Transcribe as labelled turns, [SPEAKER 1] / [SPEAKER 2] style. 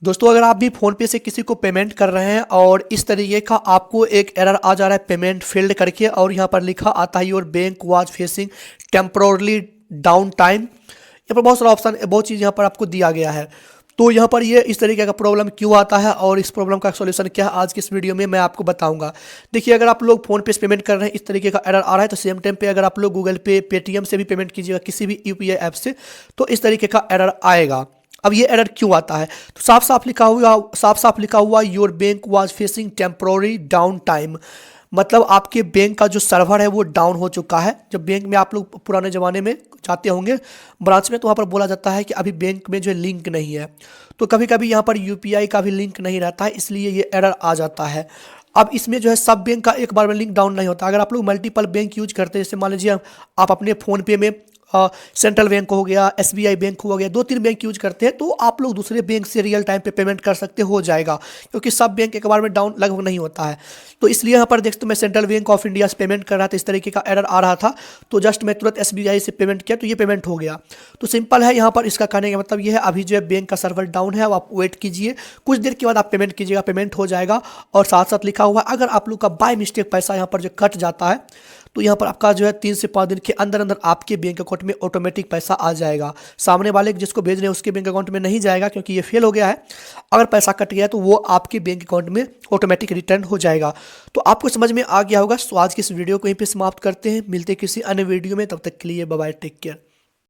[SPEAKER 1] दोस्तों अगर आप भी फ़ोनपे से किसी को पेमेंट कर रहे हैं और इस तरीके का आपको एक एरर आ जा रहा है पेमेंट फेल्ड करके और यहाँ पर लिखा आता है your bank was facing temporarily down time, यहाँ पर बहुत सारा ऑप्शन बहुत चीज़ यहाँ पर आपको दिया गया है। तो यहाँ पर ये इस तरीके का प्रॉब्लम क्यों आता है और इस प्रॉब्लम का सॉल्यूशन क्या है आज की इस वीडियो में मैं आपको बताऊंगा। देखिए अगर आप लोग फ़ोन पे से पेमेंट कर रहे हैं इस तरीके का एरर आ रहा है तो सेम टाइम पे अगर आप लोग गूगल पे पेटीएम से भी पेमेंट कीजिएगा किसी भी यूपीआई ऐप से तो इस तरीके का एरर आएगा। अब ये एरर क्यों आता है तो साफ साफ लिखा हुआ your bank was facing temporary down time, मतलब आपके बैंक का जो सर्वर है वो डाउन हो चुका है। जब बैंक में आप लोग पुराने ज़माने में जाते होंगे ब्रांच में तो वहाँ पर बोला जाता है कि अभी बैंक में जो लिंक नहीं है, तो कभी कभी यहाँ पर यूपीआई का भी लिंक नहीं रहता है, इसलिए ये एरर आ जाता है। अब इसमें जो है सब बैंक का एक बार में लिंक डाउन नहीं होता। अगर आप लोग मल्टीपल बैंक यूज करते हैं जैसे मान लीजिए आप अपने फ़ोन पे में सेंट्रल बैंक हो गया, एसबीआई बैंक हो गया, 2-3 बैंक यूज करते हैं तो आप लोग दूसरे बैंक से रियल टाइम पे पेमेंट कर सकते हो जाएगा, क्योंकि सब बैंक एक बार में डाउन लगभग नहीं होता है। तो इसलिए यहाँ पर देखते मैं सेंट्रल बैंक ऑफ इंडिया से पेमेंट कर रहा था, इस तरीके का एरर आ रहा था तो जस्ट मैं तुरंत एसबीआई से पेमेंट किया तो ये पेमेंट हो गया। तो सिंपल है, यहाँ पर इसका कहने का मतलब ये है अभी जो है बैंक का सर्वर डाउन है, अब आप वेट कीजिए, कुछ देर के बाद आप पेमेंट कीजिएगा, पेमेंट हो जाएगा। और साथ साथ लिखा हुआ है अगर आप लोग का बाय मिस्टेक पैसा यहाँ पर जो कट जाता है तो यहाँ पर आपका जो है 3 से 5 दिन के अंदर अंदर आपके बैंक अकाउंट में ऑटोमेटिक पैसा आ जाएगा। सामने वाले जिसको भेज रहे हैं उसके बैंक अकाउंट में नहीं जाएगा क्योंकि ये फेल हो गया है। अगर पैसा कट गया तो वो आपके बैंक अकाउंट में ऑटोमेटिक रिटर्न हो जाएगा। तो आपको समझ में आ गया होगा। तो आज की इस वीडियो को यहीं पे समाप्त करते हैं, मिलते हैं किसी अन्य वीडियो में, तब तक के लिए बाय बाय, टेक केयर।